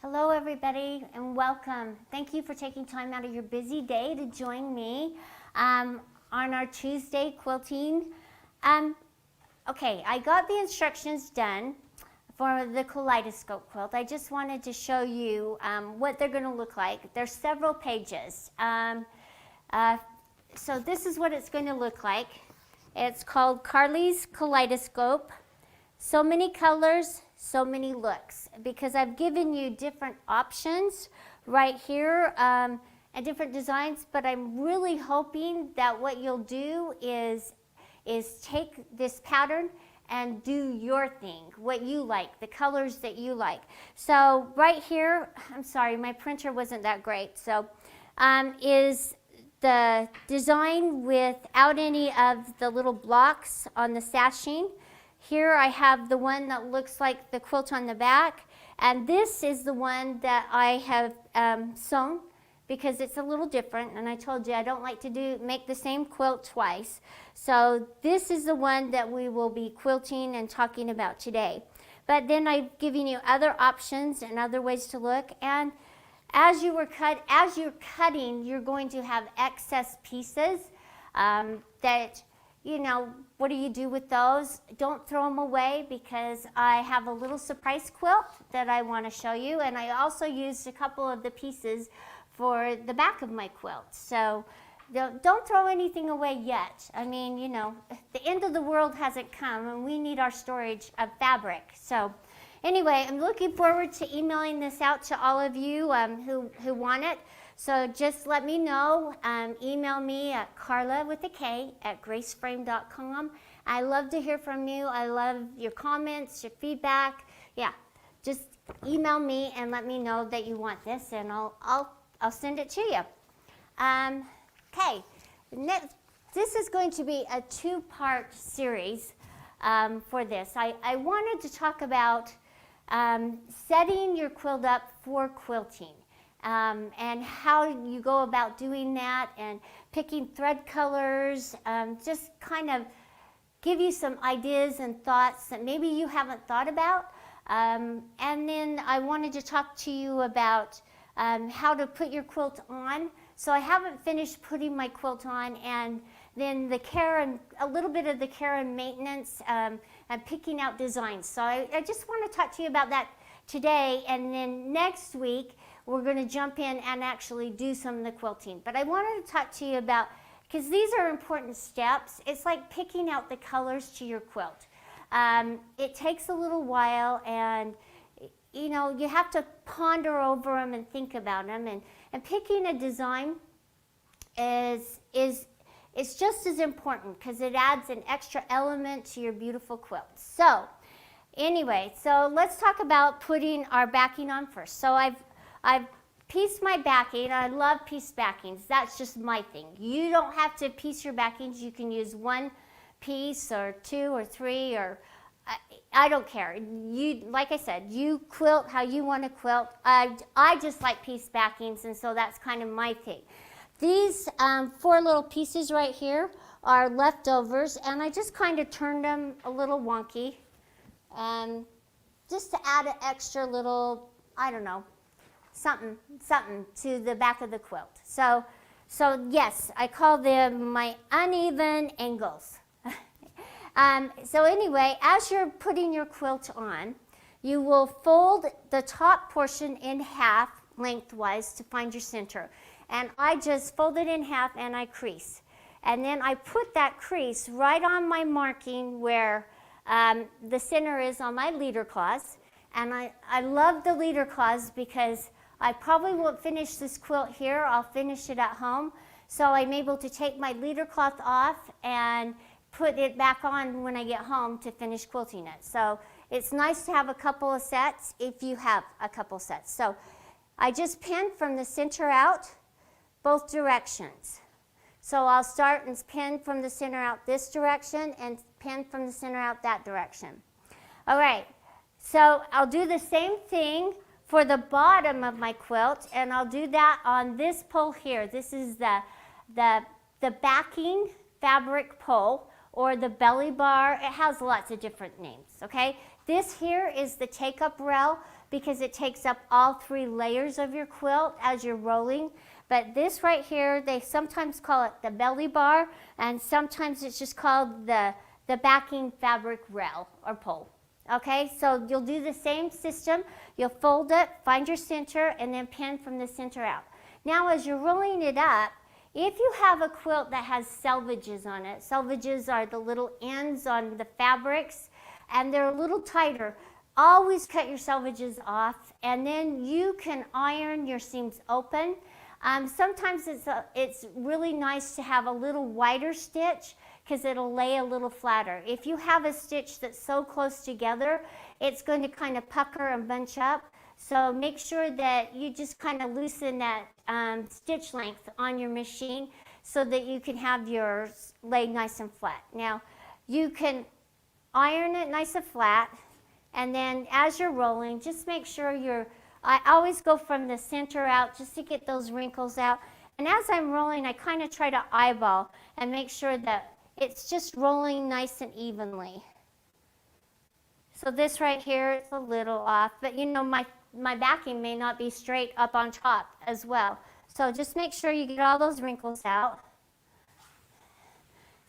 Hello everybody and welcome. Thank you for taking time out of your busy day to join me on our Tuesday quilting. Okay, I got the instructions done for the Kaleidoscope quilt. I just wanted to show you what they're going to look like. There's several pages. So this is what it's going to look like. It's called Carly's Kaleidoscope. So many colors, so many looks, because I've given you different options right here and different designs, but I'm really hoping that what you'll do is take this pattern and do your thing, what you like, the colors that you like. So right here, I'm sorry, my printer wasn't that great, so is the design without any of the little blocks on the sashing. Here I have the one that looks like the quilt on the back, and this is the one that I have sewn because it's a little different, and I told you I don't like to make the same quilt twice. So this is the one that we will be quilting and talking about today. But then I've given you other options and other ways to look, and as you're cutting, you're going to have excess pieces that, you know, what do you do with those? Don't throw them away, because I have a little surprise quilt that I want to show you, and I also used a couple of the pieces for the back of my quilt. So don't throw anything away yet. I mean, you know, the end of the world hasn't come, and we need our storage of fabric. So anyway, I'm looking forward to emailing this out to all of you who want it. So just let me know. Email me at carla@graceframe.com. I love to hear from you. I love your comments, your feedback. Yeah, just email me and let me know that you want this, and I'll send it to you. Okay, this is going to be a two-part series for this. I wanted to talk about setting your quilt up for quilting. And how you go about doing that, and picking thread colors, just kind of give you some ideas and thoughts that maybe you haven't thought about. And then I wanted to talk to you about how to put your quilt on. So I haven't finished putting my quilt on, and then the care and a little bit of the care and maintenance and picking out designs. So I just want to talk to you about that today, and then next week we're going to jump in and actually do some of the quilting. But I wanted to talk to you about, because these are important steps. It's like picking out the colors to your quilt. It takes a little while, and you know, you have to ponder over them and think about them, and picking a design is just as important, because it adds an extra element to your beautiful quilt. So anyway, so let's talk about putting our backing on first. So I've pieced my backing. I love pieced backings. That's just my thing. You don't have to piece your backings. You can use one piece or two or three, or I don't care. You, like I said, you quilt how you want to quilt. I just like pieced backings, and so that's kind of my thing. These four little pieces right here are leftovers, and I just kind of turned them a little wonky, just to add an extra little, I don't know, something to the back of the quilt. So yes, I call them my uneven angles. So anyway, as you're putting your quilt on, you will fold the top portion in half lengthwise to find your center. And I just fold it in half and I crease. And then I put that crease right on my marking where the center is on my leader claws. And I love the leader claws because I probably won't finish this quilt here. I'll finish it at home. So I'm able to take my leader cloth off and put it back on when I get home to finish quilting it. So it's nice to have a couple of sets if you have a couple sets. So I just pin from the center out both directions. So I'll start and pin from the center out this direction and pin from the center out that direction. All right, so I'll do the same thing for the bottom of my quilt, and I'll do that on this pole here. This is the backing fabric pole, or the belly bar. It has lots of different names, okay? This here is the take-up rail because it takes up all 3 layers of your quilt as you're rolling. But this right here, they sometimes call it the belly bar, and sometimes it's just called the backing fabric rail or pole. Okay, so you'll do the same system. You'll fold it, find your center, and then pin from the center out. Now as you're rolling it up, if you have a quilt that has selvages on it, selvages are the little ends on the fabrics, and they're a little tighter, always cut your selvages off, and then you can iron your seams open. Sometimes it's really nice to have a little wider stitch because it'll lay a little flatter. If you have a stitch that's so close together, it's going to kind of pucker and bunch up. So make sure that you just kind of loosen that stitch length on your machine so that you can have yours laid nice and flat. Now, you can iron it nice and flat, and then as you're rolling, just make sure I always go from the center out just to get those wrinkles out. And as I'm rolling, I kind of try to eyeball and make sure that it's just rolling nice and evenly. So this right here is a little off, but you know, my backing may not be straight up on top as well. So just make sure you get all those wrinkles out.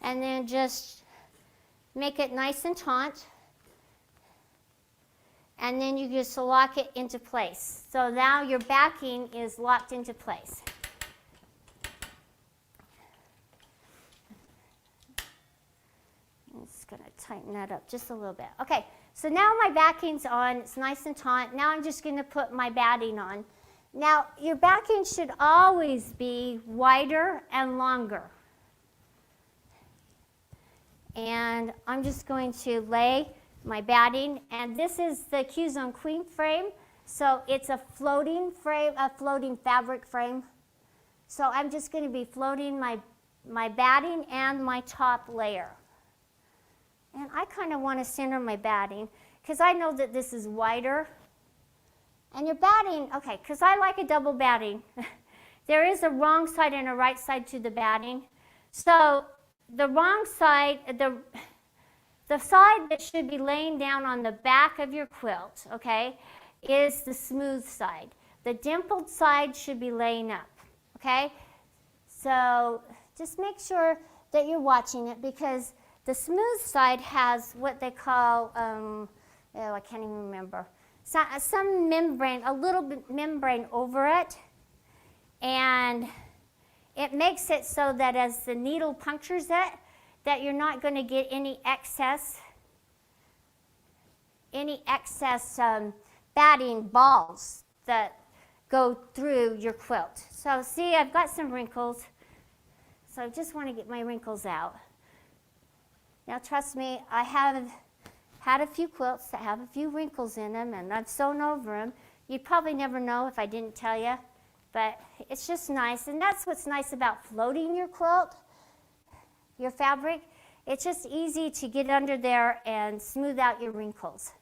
And then just make it nice and taut. And then you just lock it into place. So now your backing is locked into place. I'm just going to tighten that up just a little bit. Okay, so now my backing's on. It's nice and taut. Now I'm just going to put my batting on. Now, your backing should always be wider and longer. And I'm just going to lay my batting, and this is the Q-Zone Queen frame. So it's a floating frame, a floating fabric frame. So I'm just going to be floating my batting and my top layer. And I kind of want to center my batting because I know that this is wider. And your batting, okay, because I like a double batting. There is a wrong side and a right side to the batting. So the wrong side, the side that should be laying down on the back of your quilt, okay, is the smooth side. The dimpled side should be laying up, okay? So just make sure that you're watching it because the smooth side has what they call, I can't even remember, some membrane, a little bit membrane over it, and it makes it so that as the needle punctures it, that you're not going to get any excess batting balls that go through your quilt. So see, I've got some wrinkles, so I just want to get my wrinkles out. Now trust me, I have had a few quilts that have a few wrinkles in them, and I've sewn over them. You'd probably never know if I didn't tell you, but it's just nice, and that's what's nice about floating your quilt. Your fabric, it's just easy to get under there and smooth out your wrinkles.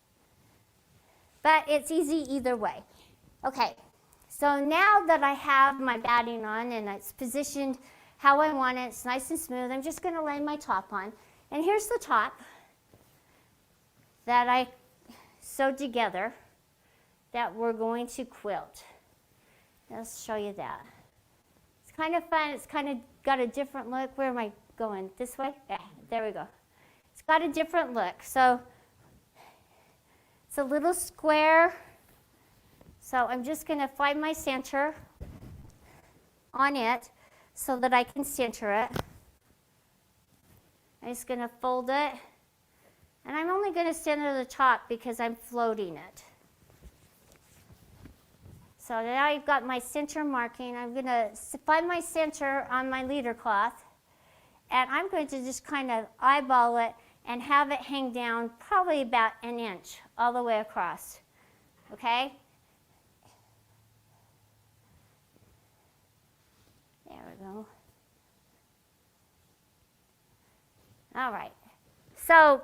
But it's easy either way. Okay, so now that I have my batting on and it's positioned how I want it, it's nice and smooth, I'm just going to lay my top on. And here's the top that I sewed together that we're going to quilt. Let's show you that. It's kind of fun. It's kind of got a different look. Where am I going? This way? Yeah, there we go. It's got a different look. So it's a little square. So I'm just going to find my center on it so that I can center it. I'm just going to fold it. And I'm only going to center the top because I'm floating it. So now I've got my center marking. I'm going to find my center on my leader cloth. And I'm going to just kind of eyeball it and have it hang down probably about an inch all the way across. Okay? There we go. All right. So,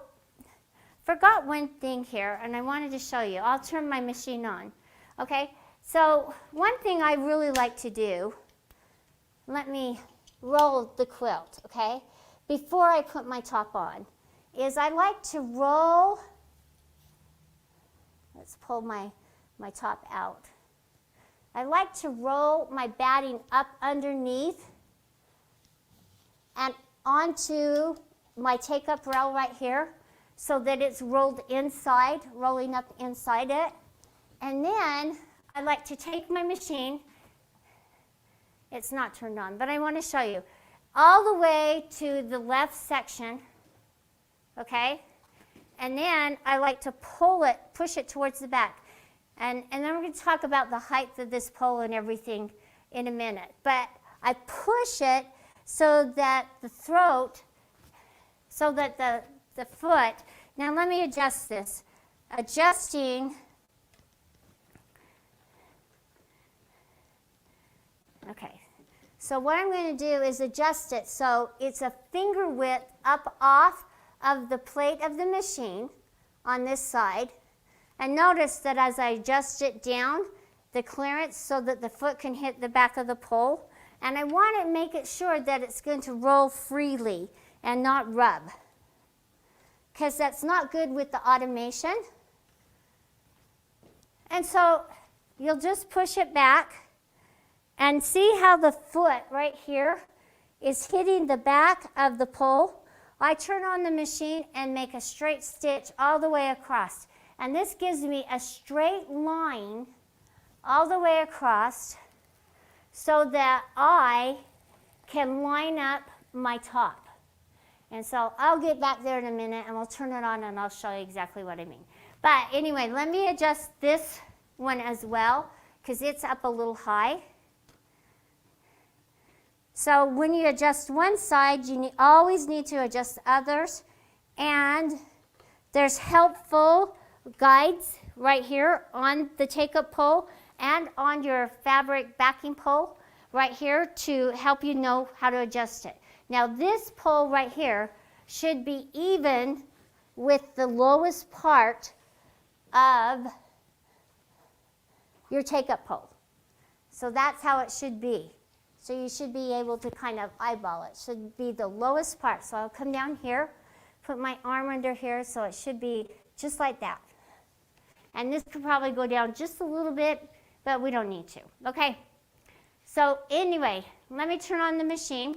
forgot one thing here, and I wanted to show you. I'll turn my machine on. Okay? So, one thing I really like to do, let me roll the quilt, okay, before I put my top on, is I like to roll, let's pull my my top out. I like to roll my batting up underneath and onto my take-up rail right here so that it's rolled inside, rolling up inside it. And then I like to take my machine. It's not turned on, but I want to show you. All the way to the left section, okay? And then I like to push it towards the back. And then we're going to talk about the height of this pole and everything in a minute. But I push it so that the throat, so that the foot, now let me adjust this. Adjusting, okay. So what I'm going to do is adjust it so it's a finger width up off of the plate of the machine on this side. And notice that as I adjust it down, the clearance so that the foot can hit the back of the pole. And I want to make it sure that it's going to roll freely and not rub, because that's not good with the automation. And so you'll just push it back and see how the foot right here is hitting the back of the pole. I turn on the machine and make a straight stitch all the way across. And this gives me a straight line all the way across so that I can line up my top. And so I'll get back there in a minute and we'll turn it on and I'll show you exactly what I mean. But anyway, let me adjust this one as well because it's up a little high. So when you adjust one side, you always need to adjust others. And there's helpful guides right here on the take-up pole and on your fabric backing pole right here to help you know how to adjust it. Now this pole right here should be even with the lowest part of your take-up pole. So that's how it should be. So you should be able to kind of eyeball it. It should be the lowest part. So I'll come down here, put my arm under here, so it should be just like that. And this could probably go down just a little bit, but we don't need to. Okay, so anyway, let me turn on the machine.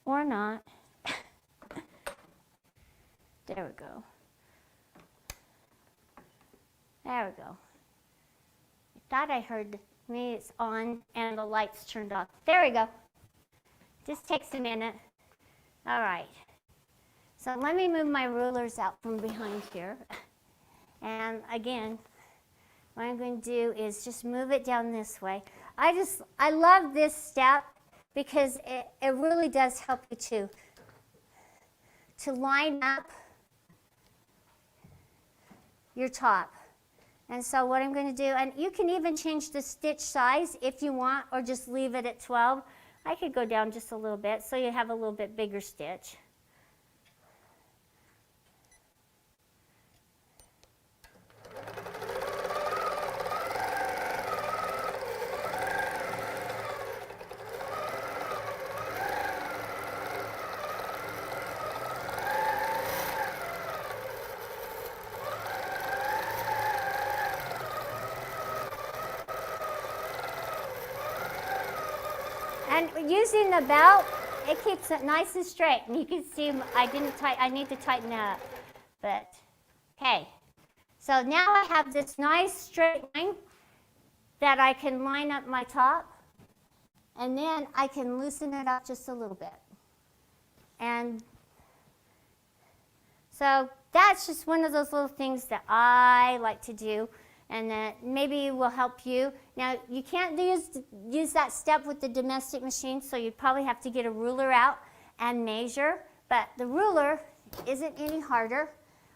Or not. There we go. There we go. I thought I heard me, it's on and the lights turned off. There we go. Just takes a minute. All right. So let me move my rulers out from behind here. And again, what I'm going to do is just move it down this way. I love this step because it really does help you to line up your top. And so what I'm going to do, and you can even change the stitch size if you want, or just leave it at 12. I could go down just a little bit so you have a little bit bigger stitch. And using the belt, it keeps it nice and straight. And you can see I need to tighten that up. But, okay. So now I have this nice straight line that I can line up my top. And then I can loosen it up just a little bit. And so that's just one of those little things that I like to do, and that maybe will help you. Now, you can't use that step with the domestic machine, so you'd probably have to get a ruler out and measure, but the ruler isn't any harder.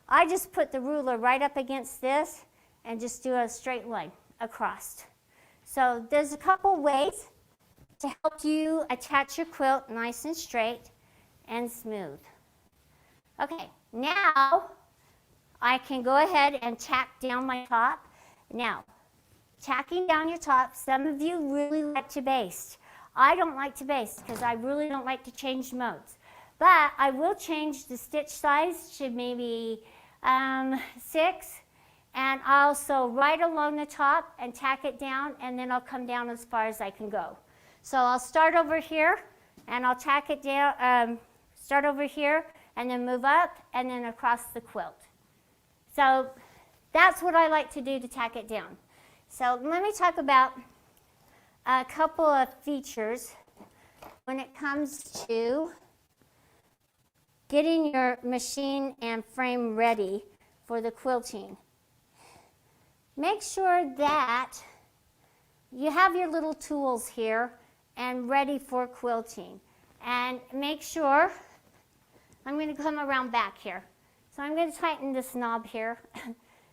I just put the ruler right up against this and just do a straight line across. So there's a couple ways to help you attach your quilt nice and straight and smooth. Okay, now I can go ahead and tack down my top. Now, tacking down your top, some of you really like to baste. I don't like to baste because I really don't like to change modes. But I will change the stitch size to maybe 6, and I'll sew right along the top and tack it down, and then I'll come down as far as I can go. So I'll start over here, and I'll tack it down, start over here, and then move up, and then across the quilt. So that's what I like to do to tack it down. So let me talk about a couple of features when it comes to getting your machine and frame ready for the quilting. Make sure that you have your little tools here and ready for quilting. And make sure, I'm going to come around back here. So I'm going to tighten this knob here.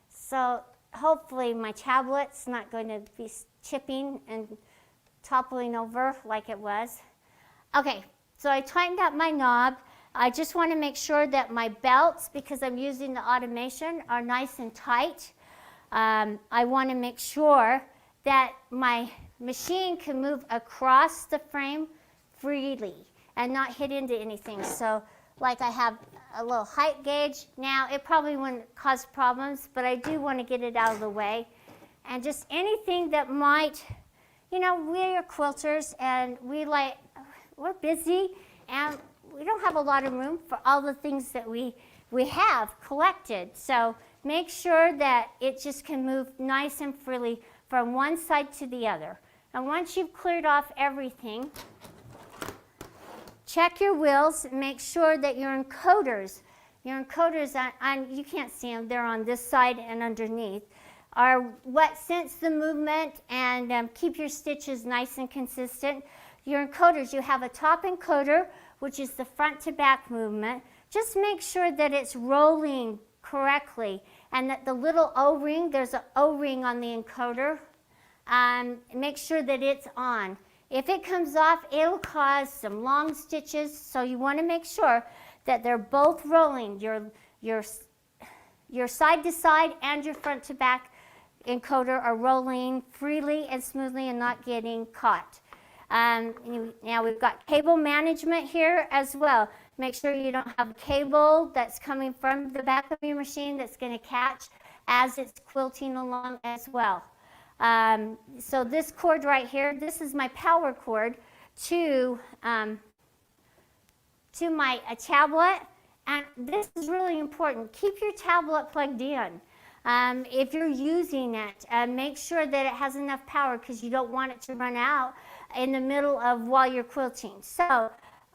So hopefully my tablet's not going to be chipping and toppling over like it was. Okay, so I tightened up my knob. I just want to make sure that my belts, because I'm using the automation, are nice and tight. I want to make sure that my machine can move across the frame freely and not hit into anything. So like I have a little height gauge. Now it probably wouldn't cause problems, but I do want to get it out of the way. And just anything that might, you know, we're quilters and we're busy and we don't have a lot of room for all the things that we have collected. So make sure that it just can move nice and freely from one side to the other. And once you've cleared off everything, check your wheels and make sure that your encoders, you can't see them, they're on this side and underneath, are what sense the movement and keep your stitches nice and consistent. Your encoders, you have a top encoder, which is the front to back movement. Just make sure that it's rolling correctly and that the little O-ring, there's an O-ring on the encoder, make sure that it's on. If it comes off, it'll cause some long stitches, so you want to make sure that they're both rolling. Your side to side and your front to back encoder are rolling freely and smoothly and not getting caught. Now we've got cable management here as well. Make sure you don't have a cable that's coming from the back of your machine that's going to catch as it's quilting along as well. So this cord right here, this is my power cord to my tablet, and this is really important. Keep your tablet plugged in. If you're using it, make sure that it has enough power because you don't want it to run out in the middle of while you're quilting. So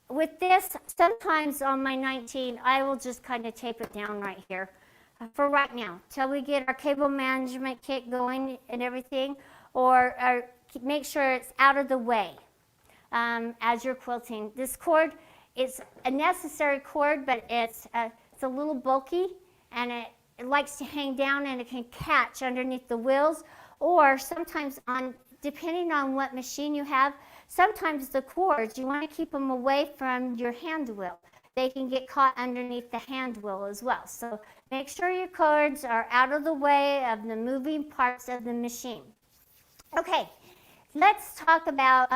with this, sometimes on my 19, I will just kind of tape it down right here for right now till we get our cable management kit going and everything, or make sure it's out of the way as you're quilting. This cord is a necessary cord, but it's a little bulky and it likes to hang down and it can catch underneath the wheels, or sometimes depending on what machine you have, sometimes the cords, you want to keep them away from your hand wheel. They can get caught underneath the hand wheel as well. So make sure your cords are out of the way of the moving parts of the machine. Okay, let's talk about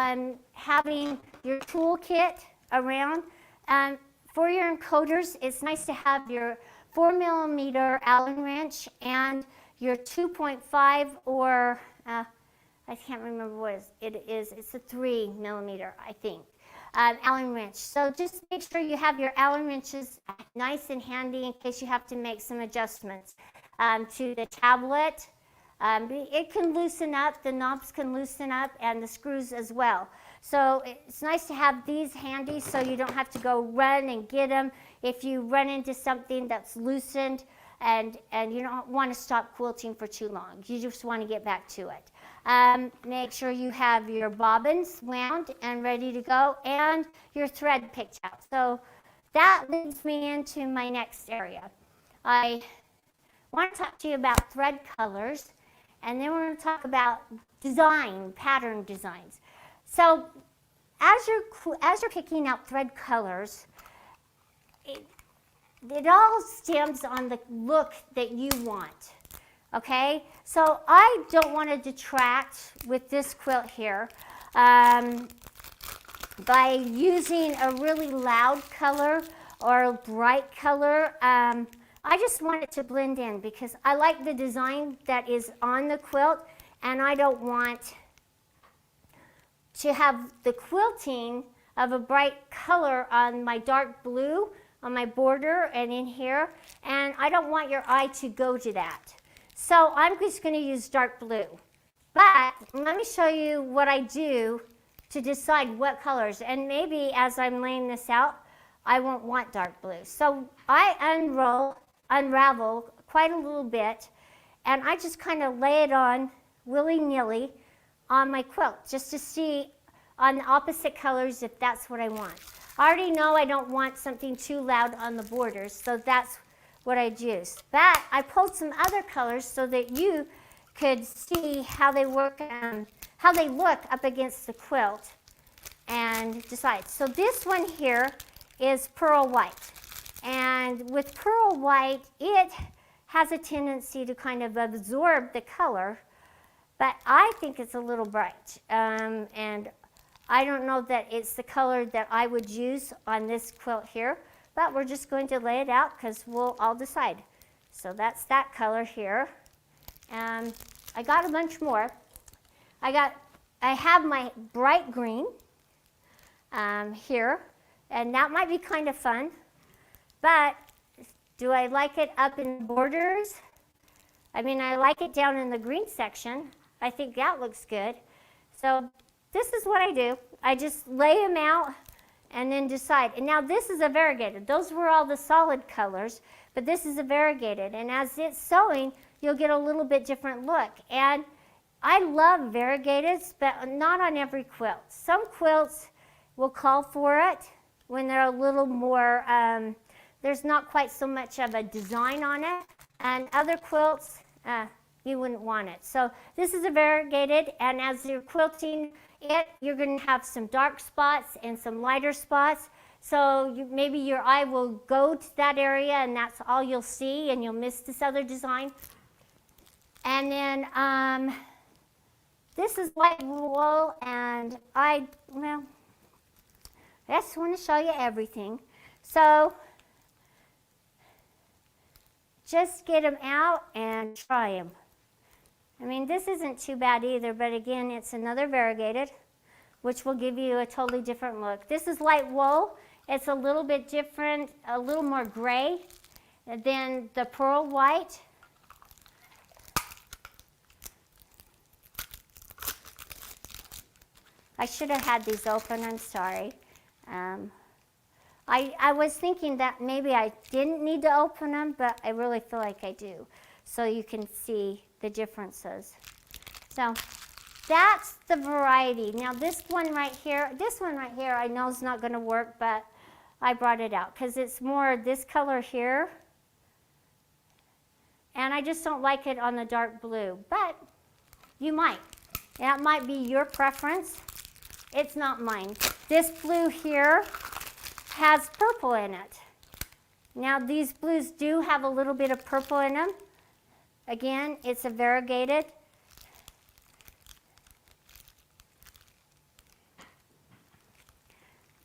having your toolkit around. For your encoders, it's nice to have your 4mm Allen wrench and your 2.5 or I can't remember what it is. It's a 3mm, I think, Allen wrench. So just make sure you have your Allen wrenches nice and handy in case you have to make some adjustments to the tablet. It can loosen up, the knobs can loosen up, and the screws as well. So it's nice to have these handy so you don't have to go run and get them if you run into something that's loosened and you don't want to stop quilting for too long. You just want to get back to it. Make sure you have your bobbins wound and ready to go and your thread picked out. So that leads me into my next area. I want to talk to you about thread colors, and then we're going to talk about pattern designs. So as you're picking out thread colors, it all stems on the look that you want. Okay, so I don't want to detract with this quilt here. by using a really loud color or a bright color. I just want it to blend in because I like the design that is on the quilt, and I don't want to have the quilting of a bright color on my dark blue on my border and in here, and I don't want your eye to go to that. So I'm just going to use dark blue. But let me show you what I do to decide what colors, and maybe as I'm laying this out, I won't want dark blue. So I unravel quite a little bit, and I just kind of lay it on willy-nilly on my quilt just to see on the opposite colors if that's what I want. I already know I don't want something too loud on the borders, so that's what I'd use. But I pulled some other colors so that you could see how they work and how they look up against the quilt and decide. So this one here is pearl white. And with pearl white, it has a tendency to kind of absorb the color, but I think it's a little bright. And I don't know that it's the color that I would use on this quilt here, but we're just going to lay it out because we'll all decide. So that's that color here. I got a bunch more. I have my bright green here, and that might be kind of fun, but do I like it up in the borders? I mean, I like it down in the green section. I think that looks good. So this is what I do. I just lay them out and then decide. And now this is a variegated. Those were all the solid colors, but this is a variegated. And as it's sewing, you'll get a little bit different look. And I love variegateds, but not on every quilt. Some quilts will call for it when they're a little more, there's not quite so much of a design on it. And other quilts, you wouldn't want it. So this is a variegated, and as you're quilting it, you're going to have some dark spots and some lighter spots. So maybe your eye will go to that area, and that's all you'll see, and you'll miss this other design. And then this is white wool, and I just want to show you everything. So just get them out and try them. I mean, this isn't too bad either, but again, it's another variegated, which will give you a totally different look. This is light wool. It's a little bit different, a little more gray than the pearl white. I should have had these open, I'm sorry. I was thinking that maybe I didn't need to open them, but I really feel like I do, so you can see the differences. So that's the variety. Now this one right here, I know is not going to work, but I brought it out because it's more this color here, and I just don't like it on the dark blue, but you might. That might be your preference. It's not mine. This blue here has purple in it. Now these blues do have a little bit of purple in them. Again, it's a variegated.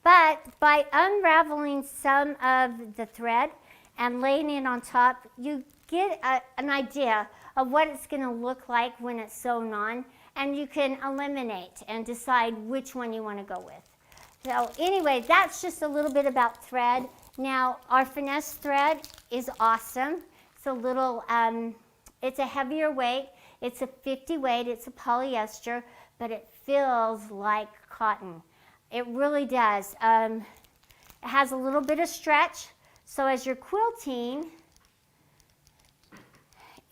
But by unraveling some of the thread and laying it on top, you get an idea of what it's going to look like when it's sewn on, and you can eliminate and decide which one you want to go with. So anyway, that's just a little bit about thread. Now, our finesse thread is awesome. It's a little, it's a heavier weight. It's a 50 weight. It's a polyester, but it feels like cotton. It really does. It has a little bit of stretch. So as you're quilting,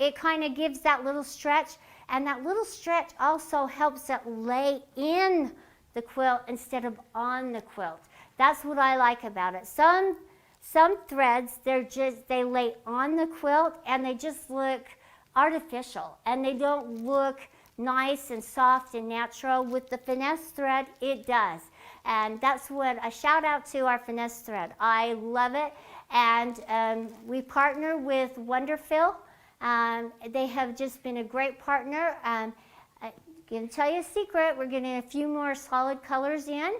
it kind of gives that little stretch. And that little stretch also helps it lay in the quilt instead of on the quilt. That's what I like about it. Some threads, they lay on the quilt and they just look artificial and they don't look nice and soft and natural. With the finesse thread, it does. And that's what a shout out to our finesse thread. I love it. And we partner with Wonderfil. They have just been a great partner. I'm going to tell you a secret. We're getting a few more solid colors in.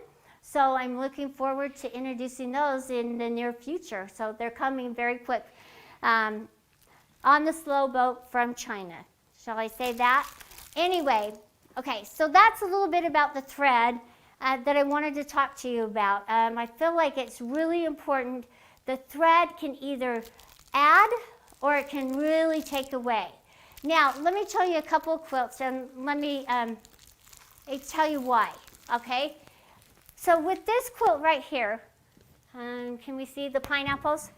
So I'm looking forward to introducing those in the near future. So they're coming very quick. On the slow boat from China. Shall I say that? Anyway, okay, so that's a little bit about the thread that I wanted to talk to you about. I feel like it's really important. The thread can either add or it can really take away. Now, let me tell you a couple of quilts, and let me tell you why, okay? So with this quilt right here, can we see the pineapples?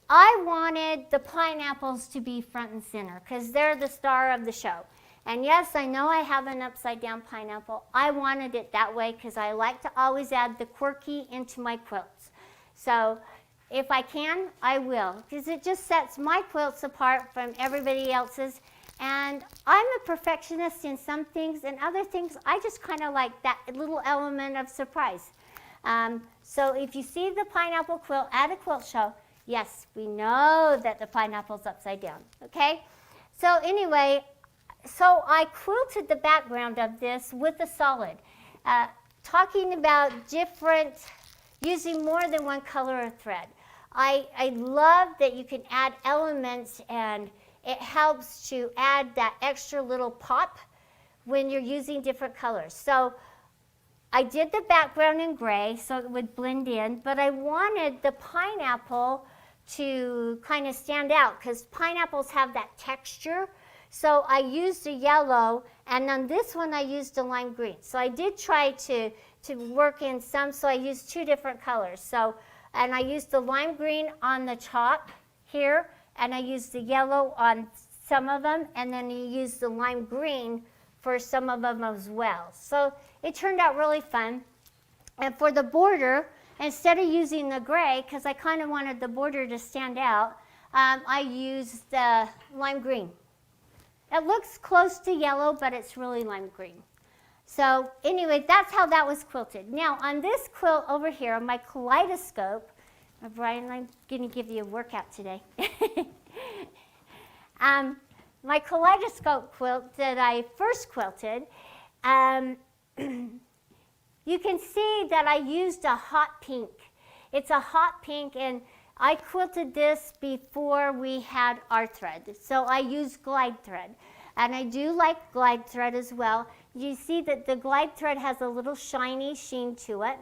I wanted the pineapples to be front and center because they're the star of the show. And yes, I know I have an upside down pineapple. I wanted it that way because I like to always add the quirky into my quilts. So if I can, I will, because it just sets my quilts apart from everybody else's. And I'm a perfectionist in some things, and other things I just kind of like that little element of surprise. So if you see the pineapple quilt at a quilt show, yes, we know that the pineapple's upside down, okay? So anyway, so I quilted the background of this with a solid, talking about using more than one color of thread. I love that you can add elements, and it helps to add that extra little pop when you're using different colors. So I did the background in gray so it would blend in, but I wanted the pineapple to kind of stand out because pineapples have that texture. So I used a yellow, and on this one I used a lime green. So I did try to work in some, so I used two different colors. So, and I used the lime green on the top here, and I used the yellow on some of them, and then you used the lime green for some of them as well. So it turned out really fun. And for the border, instead of using the gray, because I kind of wanted the border to stand out, I used the lime green. It looks close to yellow, but it's really lime green. So anyway, that's how that was quilted. Now on this quilt over here, on my Kaleidoscope, Brian, I'm going to give you a workout today. My Kaleidoscope quilt that I first quilted, you can see that I used a hot pink. It's a hot pink, and I quilted this before we had our thread. So I used glide thread, and I do like glide thread as well. You see that the glide thread has a little shiny sheen to it,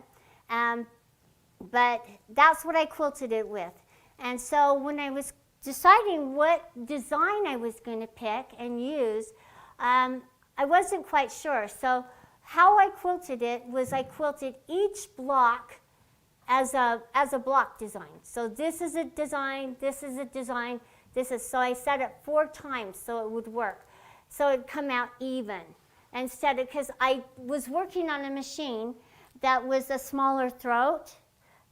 but that's what I quilted it with. And so when I was deciding what design I was going to pick and use, I wasn't quite sure. So how I quilted it was I quilted each block as a block design. So this is a design, this is a design, so I set it 4 times so it would work. So it'd come out even. Instead of, because I was working on a machine that was a smaller throat,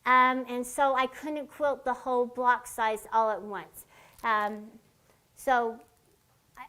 and so I couldn't quilt the whole block size all at once. So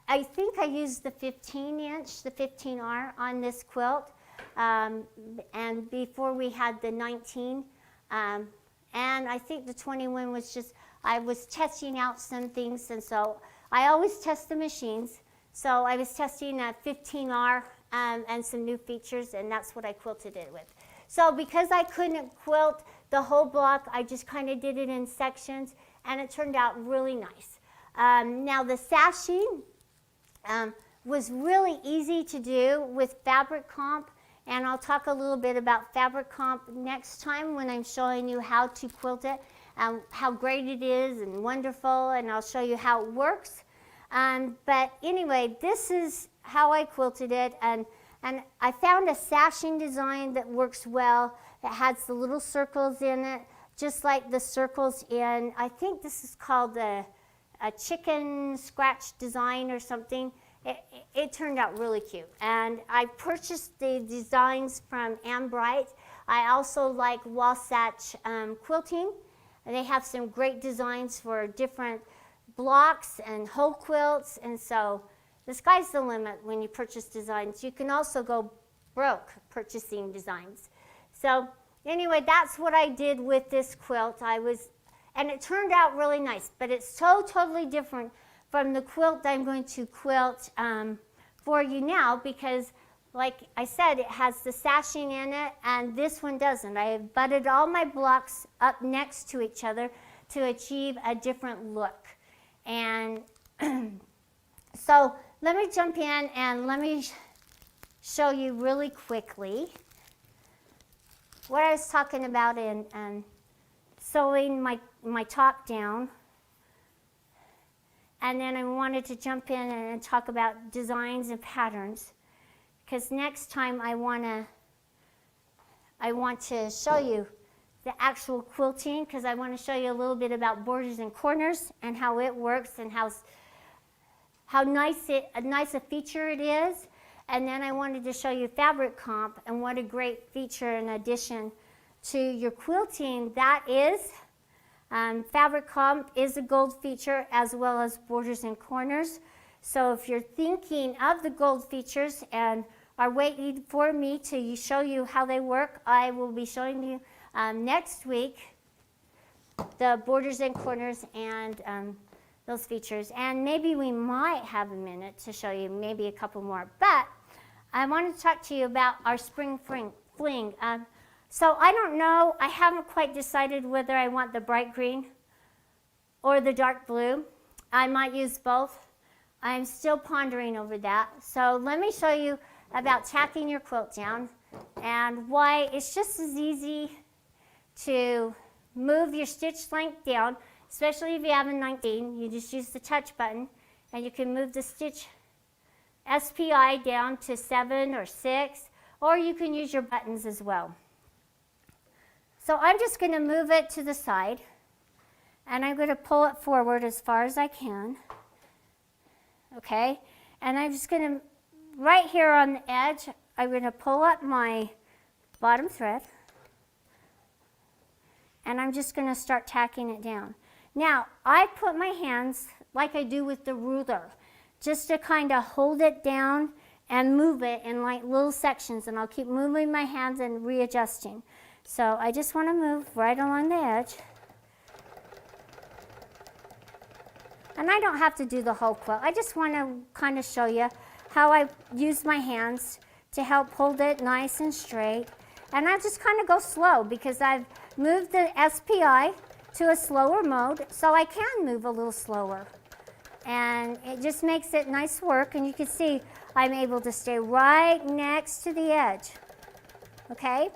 I think I used the 15-inch, the 15R on this quilt, and before we had the 19, and I think the 21 was just, I was testing out some things, and so I always test the machines. So I was testing that 15R and some new features, and that's what I quilted it with. So because I couldn't quilt the whole block, I just kind of did it in sections, and it turned out really nice. Now the sashing was really easy to do with fabric comp, and I'll talk a little bit about fabric comp next time when I'm showing you how to quilt it, how great it is and wonderful, and I'll show you how it works. But anyway, this is how I quilted it, and I found a sashing design that works well. It has the little circles in it, just like the circles in, I think this is called a chicken scratch design or something. It turned out really cute. And I purchased the designs from Ambrite. I also like Wasatch Quilting. And they have some great designs for different blocks and whole quilts, and so the sky's the limit when you purchase designs. You can also go broke purchasing designs. So anyway, that's what I did with this quilt. And it turned out really nice, but it's so totally different from the quilt I'm going to quilt for you now, because like I said, it has the sashing in it, and this one doesn't. I have butted all my blocks up next to each other to achieve a different look. And so let me jump in and let me show you really quickly what I was talking about in sewing my top down. And then I wanted to jump in and talk about designs and patterns, because next time I want to show you the actual quilting, because I want to show you a little bit about borders and corners and how it works and how nice a feature it is. And then I wanted to show you fabric comp and what a great feature and addition to your quilting that is. Fabric comp is a gold feature as well as borders and corners. So if you're thinking of the gold features and are waiting for me to show you how they work, I will be showing you next week the borders and corners and those features. And maybe we might have a minute to show you maybe a couple more. But I want to talk to you about our spring fling. So I don't know, I haven't quite decided whether I want the bright green or the dark blue. I might use both. I'm still pondering over that. So let me show you about tacking your quilt down and why it's just as easy to move your stitch length down, especially if you have a 19. You just use the touch button and you can move the stitch SPI down to 7 or 6, or you can use your buttons as well. So I'm just going to move it to the side, and I'm going to pull it forward as far as I can. Okay, and I'm just going to, right here on the edge, I'm going to pull up my bottom thread, and I'm just going to start tacking it down. Now, I put my hands like I do with the ruler, just to kind of hold it down and move it in like little sections, and I'll keep moving my hands and readjusting. So I just want to move right along the edge. And I don't have to do the whole quilt. I just want to kind of show you how I use my hands to help hold it nice and straight. And I just kind of go slow because I've moved the SPI to a slower mode, so I can move a little slower. And it just makes it nice work, and you can see I'm able to stay right next to the edge. Okay?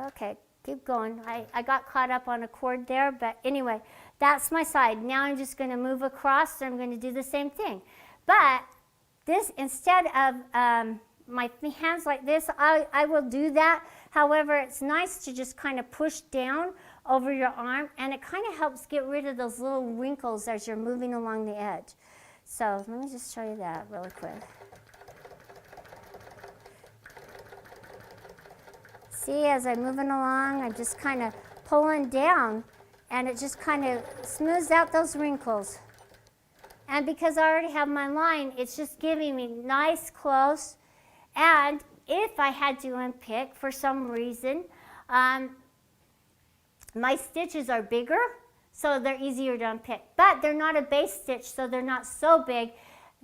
Okay, keep going. I got caught up on a cord there, but anyway, that's my side. Now I'm just going to move across, and I'm going to do the same thing. But this, instead of my hands like this, I will do that. However, it's nice to just kind of push down over your arm, and it kind of helps get rid of those little wrinkles as you're moving along the edge. So let me just show you that really quick. See, as I'm moving along, I'm just kind of pulling down, and it just kind of smooths out those wrinkles. And because I already have my line, it's just giving me nice close. And if I had to unpick for some reason, my stitches are bigger, so they're easier to unpick. But they're not a base stitch, so they're not so big.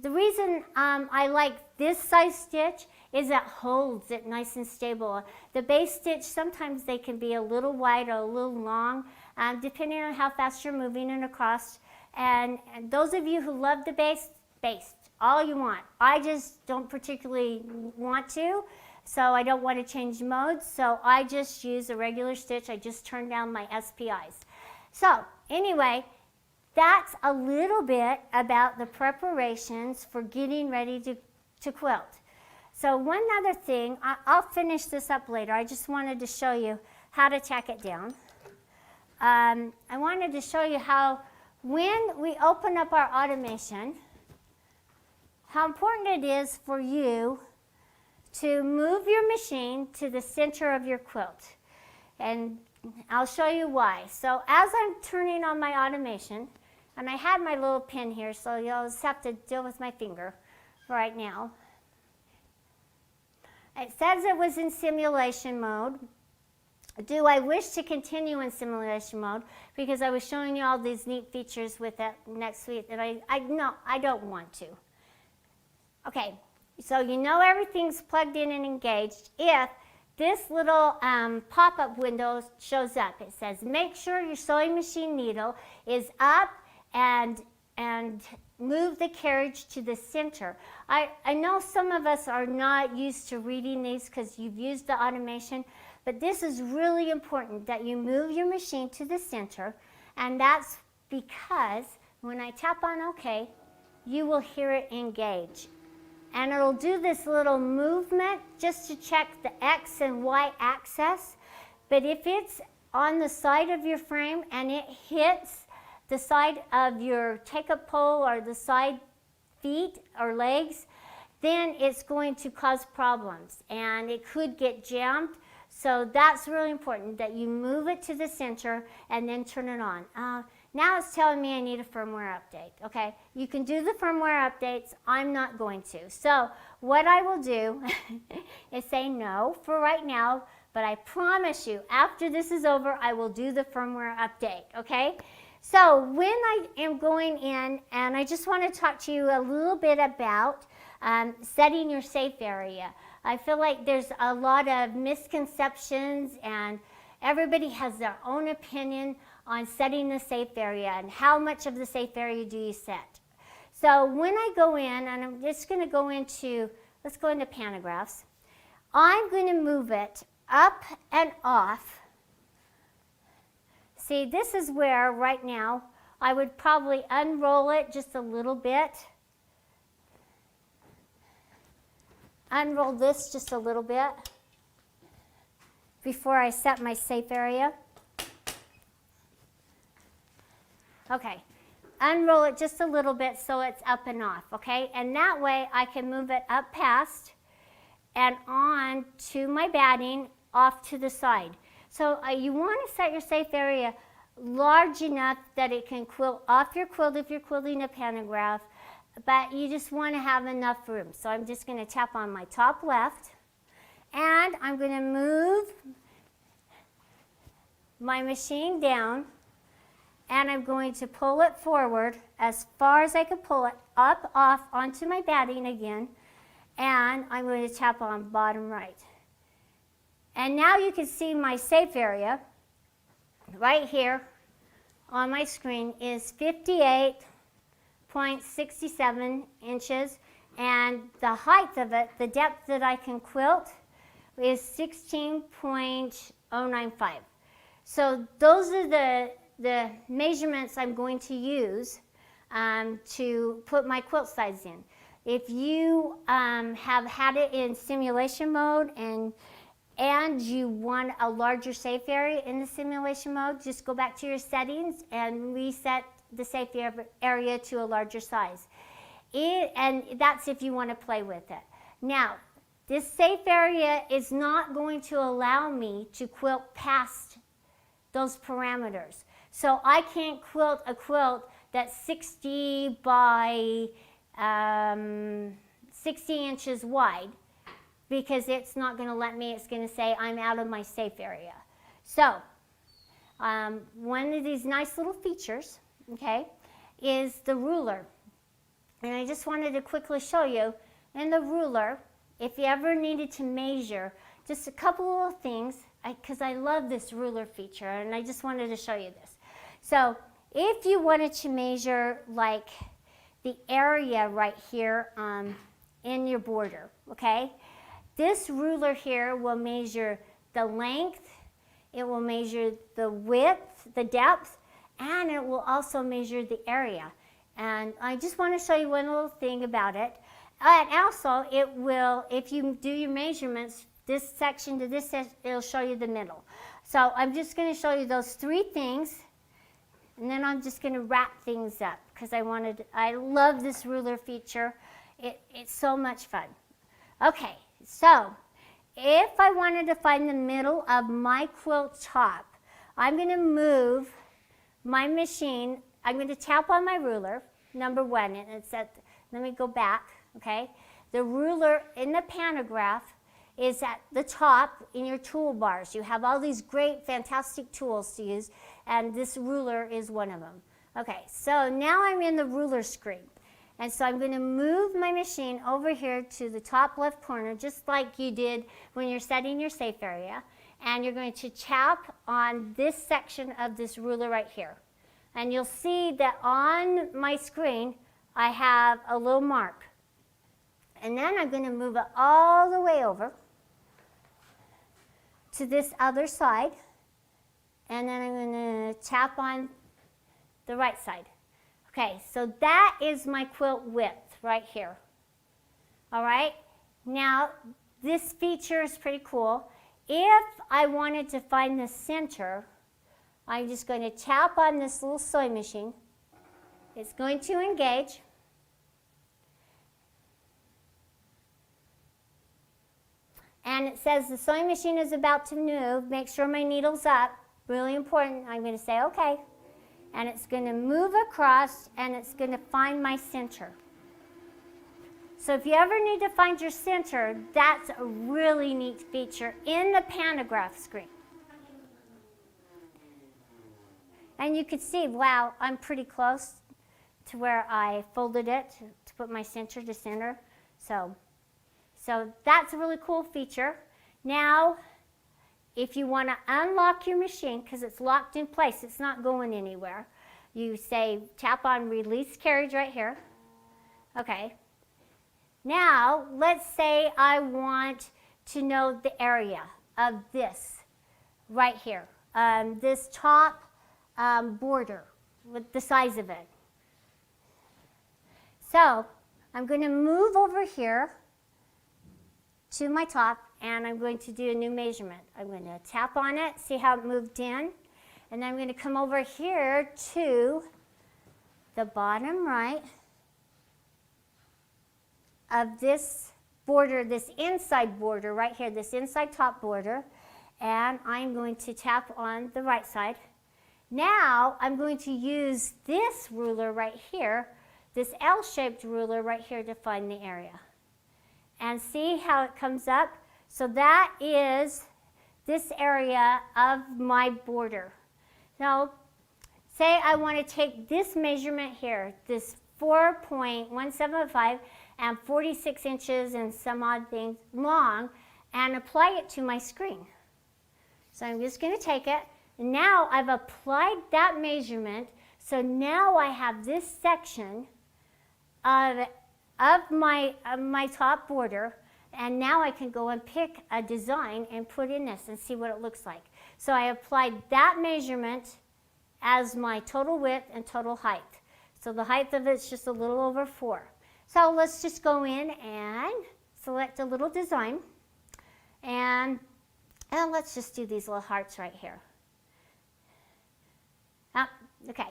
The reason I like this size stitch is it holds it nice and stable. The base stitch, sometimes they can be a little wide or a little long, depending on how fast you're moving it across. And those of you who love the base, all you want. I just don't particularly want to, so I don't want to change modes, so I just use a regular stitch. I just turn down my SPIs. So anyway, that's a little bit about the preparations for getting ready to quilt. So one other thing, I'll finish this up later. I just wanted to show you how to tack it down. I wanted to show you how when we open up our automation, how important it is for you to move your machine to the center of your quilt. And I'll show you why. So as I'm turning on my automation, and I had my little pin here, so you'll just have to deal with my finger right now. It says it was in simulation mode. Do I wish to continue in simulation mode? Because I was showing you all these neat features with it next week, and no, I don't want to. Okay, so you know everything's plugged in and engaged if this little pop-up window shows up. It says, make sure your sewing machine needle is up and move the carriage to the center. I know some of us are not used to reading these because you've used the automation, but this is really important that you move your machine to the center, and that's because when I tap on OK, you will hear it engage. And it'll do this little movement just to check the X and Y axis, but if it's on the side of your frame and it hits the side of your take-up pole or the side feet or legs, then it's going to cause problems and it could get jammed. So that's really important that you move it to the center and then turn it on. Now it's telling me I need a firmware update, okay? You can do the firmware updates. I'm not going to. So what I will do is say no for right now, but I promise you after this is over, I will do the firmware update, okay? So when I am going in, and I just want to talk to you a little bit about setting your safe area. I feel like there's a lot of misconceptions and everybody has their own opinion on setting the safe area and how much of the safe area do you set. So when I go in, and I'm just going to go into, let's go into pantographs. I'm going to move it up and off. See, this is where right now I would probably unroll it just a little bit. Unroll this just a little bit before I set my safe area. Okay, unroll it just a little bit so it's up and off, okay? And that way I can move it up past and on to my batting off to the side. So you want to set your safe area large enough that it can quilt off your quilt if you're quilting a pantograph, but you just want to have enough room. So I'm just going to tap on my top left, and I'm going to move my machine down, and I'm going to pull it forward as far as I can pull it up, off, onto my batting again, and I'm going to tap on bottom right. And now you can see my safe area right here on my screen is 58.67 inches, and the height of it, the depth that I can quilt, is 16.095. So those are the measurements I'm going to use to put my quilt size in. If you have had it in simulation mode and you want a larger safe area in the simulation mode, just go back to your settings and reset the safe area to a larger size. And that's if you want to play with it. Now, this safe area is not going to allow me to quilt past those parameters. So I can't quilt a quilt that's 60 by 60 inches wide, because it's not going to let me. It's going to say I'm out of my safe area. So one of these nice little features, okay, is the ruler. And I just wanted to quickly show you in the ruler, if you ever needed to measure, just a couple of things, because I love this ruler feature, and I just wanted to show you this. So if you wanted to measure like the area right here in your border, okay, this ruler here will measure the length, it will measure the width, the depth, and it will also measure the area. And I just want to show you one little thing about it. And also, it will, if you do your measurements, this section to this section, it'll show you the middle. So I'm just going to show you those three things, and then I'm just going to wrap things up because I love this ruler feature. It's so much fun. Okay, so if I wanted to find the middle of my quilt top, I'm going to move my machine. I'm going to tap on my ruler, number one, and it's at, let me go back, okay? The ruler in the pantograph is at the top in your toolbars. You have all these great, fantastic tools to use, and this ruler is one of them. Okay, so now I'm in the ruler screen. And so I'm going to move my machine over here to the top left corner, just like you did when you're setting your safe area. And you're going to tap on this section of this ruler right here. And you'll see that on my screen, I have a little mark. And then I'm going to move it all the way over to this other side. And then I'm going to tap on the right side. Okay, so that is my quilt width right here. All right, now this feature is pretty cool. If I wanted to find the center, I'm just going to tap on this little sewing machine. It's going to engage. And it says the sewing machine is about to move. Make sure my needle's up. Really important. I'm going to say okay. And it's going to move across and it's going to find my center. So if you ever need to find your center, that's a really neat feature in the pantograph screen. And you can see, wow, I'm pretty close to where I folded it to put my center to center. So that's a really cool feature. Now, if you want to unlock your machine, because it's locked in place, it's not going anywhere, you say, tap on release carriage right here. Okay. Now, let's say I want to know the area of this right here, this top border, with the size of it. So, I'm going to move over here to my top, and I'm going to do a new measurement. I'm going to tap on it, see how it moved in, and then I'm going to come over here to the bottom right of this border, this inside border right here, this inside top border, and I'm going to tap on the right side. Now I'm going to use this ruler right here, this L-shaped ruler right here, to find the area. And see how it comes up? So that is this area of my border. Now, say I want to take this measurement here, this 4.175 and 46 inches and some odd things long, and apply it to my screen. So I'm just going to take it, and now I've applied that measurement, so now I have this section of my top border, and now I can go and pick a design and put in this and see what it looks like. So I applied that measurement as my total width and total height. So the height of it's just a little over 4. So let's just go in and select a little design, and let's just do these little hearts right here. Okay,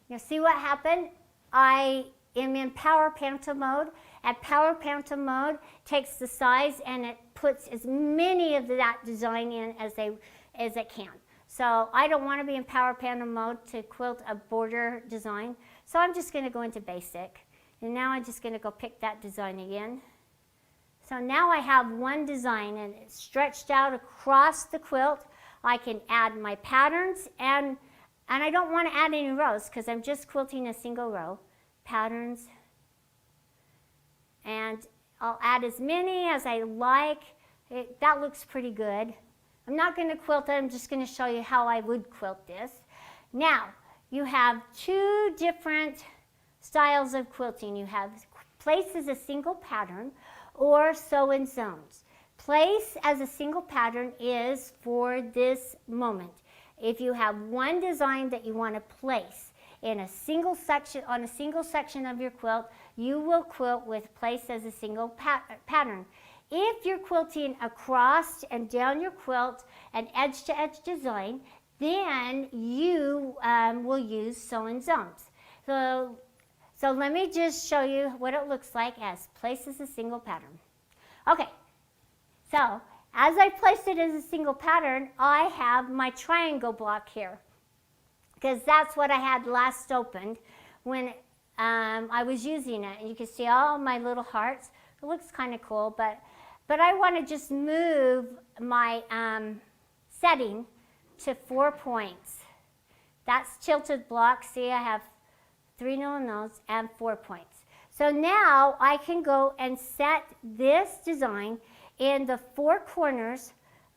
now see what happened? I am in Power Panther mode. At Power Panther mode, takes the size and it puts as many of that design in as it can. So I don't want to be in Power Panther mode to quilt a border design. So I'm just going to go into Basic. And now I'm just going to go pick that design again. So now I have one design and it's stretched out across the quilt. I can add my patterns, and I don't want to add any rows because I'm just quilting a single row. Patterns. And I'll add as many as I like. That looks pretty good. I'm not going to quilt it. I'm just going to show you how I would quilt this. Now, you have two different styles of quilting. You have place as a single pattern or sew in zones. Place as a single pattern is for this moment. If you have one design that you want to place in a single section, on a single section of your quilt, you will quilt with place as a single pattern. If you're quilting across and down your quilt, an edge-to-edge design, then you will use sew-in zones. So let me just show you what it looks like as place as a single pattern. Okay, so as I placed it as a single pattern, I have my triangle block here, because that's what I had last opened when I was using it. And you can see all my little hearts. It looks kind of cool, but I want to just move my setting to 4 points. That's tilted block. See, I have 3 little nodes and 4 points. So now I can go and set this design in the 4 corners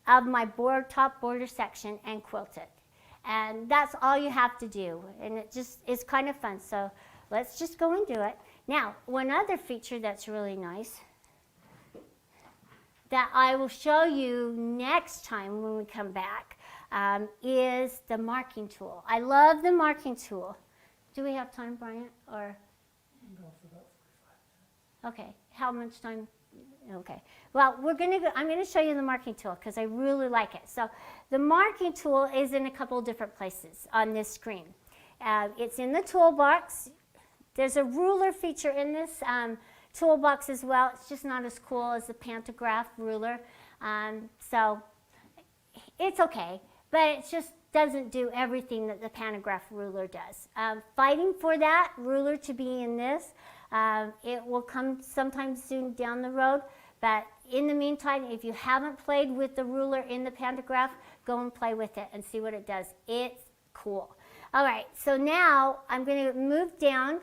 of my top border section and quilt it. And that's all you have to do. And it just is kind of fun. So let's just go and do it. Now, one other feature that's really nice that I will show you next time when we come back is the marking tool. I love the marking tool. Do we have time, Bryant? Or Go for about 45 minutes. okay, how much time? Okay. Well, I'm gonna show you the marking tool because I really like it. So the marking tool is in a couple of different places on this screen. It's in the toolbox. There's a ruler feature in this toolbox as well. It's just not as cool as the pantograph ruler. So it's okay, but it just doesn't do everything that the pantograph ruler does. Fighting for that ruler to be in this. It will come sometime soon down the road, but in the meantime, if you haven't played with the ruler in the pantograph, go and play with it and see what it does. It's cool. All right, so now I'm going to move down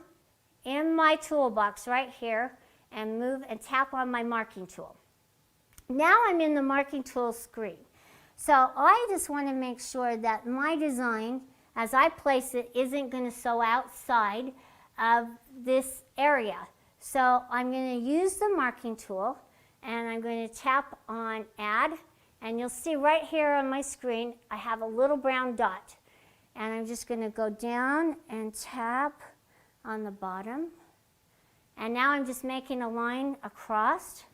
in my toolbox right here and move and tap on my marking tool. Now I'm in the marking tool screen. So I just want to make sure that my design, as I place it, isn't going to sew outside of this area. So I'm going to use the marking tool and I'm going to tap on add, and you'll see right here on my screen I have a little brown dot, and I'm just going to go down and tap on the bottom, and now I'm just making a line across.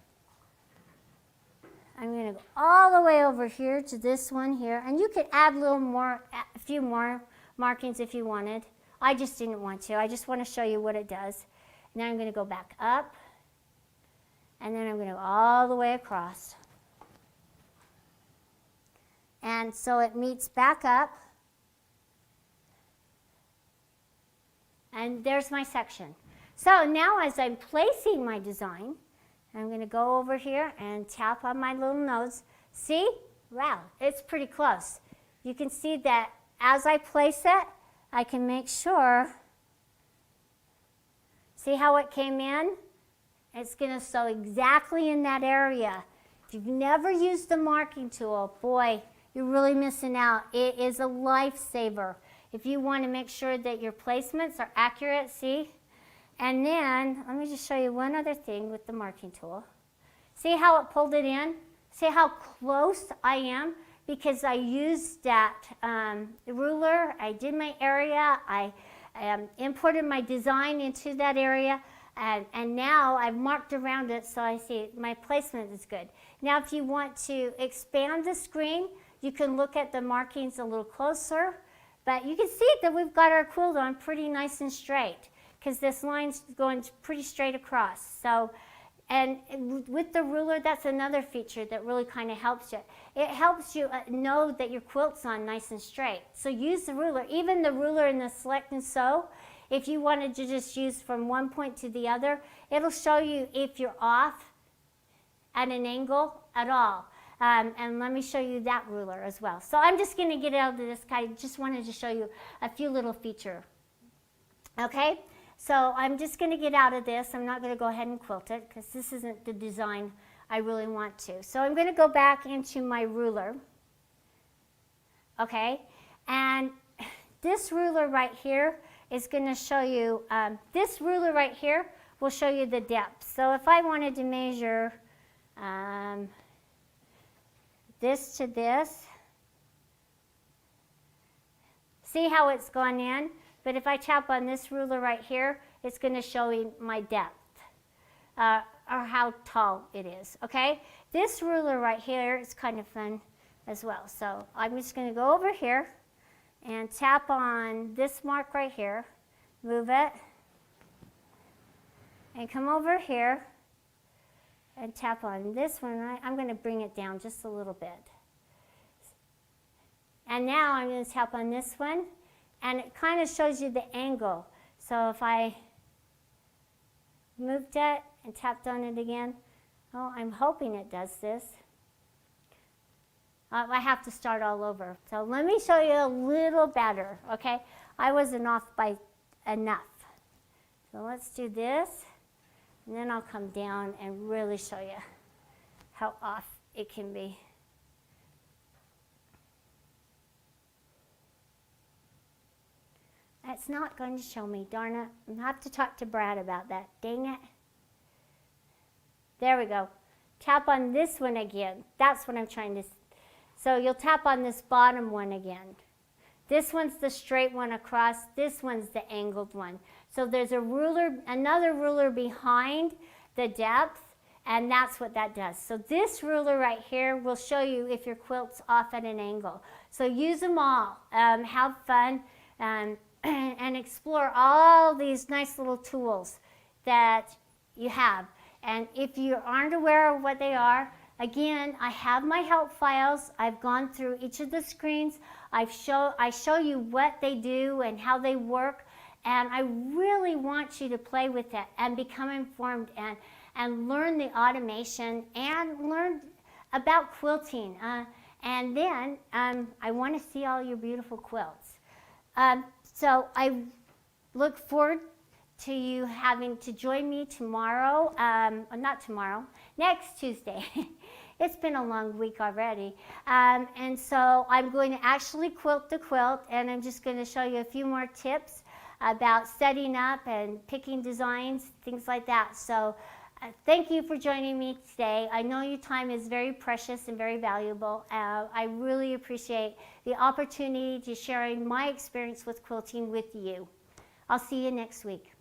I'm going to go all the way over here to this one here, and you could add a few more markings if you wanted. I just didn't want to. I just want to show you what it does. Now I'm going to go back up, and then I'm going to go all the way across. And so it meets back up, and there's my section. So now as I'm placing my design, I'm going to go over here and tap on my little nodes. See? Wow, it's pretty close. You can see that as I place it, I can make sure. See how it came in? It's going to sew exactly in that area. If you've never used the marking tool, boy, you're really missing out. It is a lifesaver. If you want to make sure that your placements are accurate, see? And then, let me just show you one other thing with the marking tool. See how it pulled it in? See how close I am? Because I used that ruler, I did my area, I imported my design into that area, and now I've marked around it so I see my placement is good. Now if you want to expand the screen, you can look at the markings a little closer, but you can see that we've got our quilt on pretty nice and straight because this line's going pretty straight across. So, and with the ruler, that's another feature that really kind of helps you. It helps you know that your quilt's on nice and straight. So use the ruler, even the ruler in the select and sew. If you wanted to just use from one point to the other, it'll show you if you're off at an angle at all. And let me show you that ruler as well. So I'm just going to get out of this. I just wanted to show you a few little features. Okay? So I'm just going to get out of this. I'm not going to go ahead and quilt it because this isn't the design I really want to. So I'm going to go back into my ruler. Okay? And this ruler right here is going to show you, this ruler right here will show you the depth. So if I wanted to measure this to this, see how it's gone in? But if I tap on this ruler right here, it's going to show me my depth or how tall it is, okay? This ruler right here is kind of fun as well. So I'm just going to go over here and tap on this mark right here, move it, and come over here and tap on this one. I'm going to bring it down just a little bit. And now I'm going to tap on this one. And it kind of shows you the angle. So if I moved it and tapped on it again, oh, I'm hoping it does this. I have to start all over. So let me show you a little better, okay? I wasn't off by enough. So let's do this. And then I'll come down and really show you how off it can be. It's not going to show me, darn it. I have to talk to Brad about that. Dang it. There we go. Tap on this one again. That's what I'm trying to. So you'll tap on this bottom one again. This one's the straight one across. This one's the angled one. So there's a ruler, another ruler behind the depth, and that's what that does. So this ruler right here will show you if your quilt's off at an angle. So use them all. Have fun. And explore all these nice little tools that you have. And if you aren't aware of what they are, again, I have my help files. I've gone through each of the screens. I show you what they do and how they work. And I really want you to play with it and become informed and learn the automation and learn about quilting. And then I want to see all your beautiful quilts. So I look forward to you having to join me tomorrow, not tomorrow, next Tuesday. It's been a long week already. And so I'm going to actually quilt the quilt, and I'm just going to show you a few more tips about setting up and picking designs, things like that. So thank you for joining me today. I know your time is very precious and very valuable. I really appreciate the opportunity to sharing my experience with quilting with you. I'll see you next week.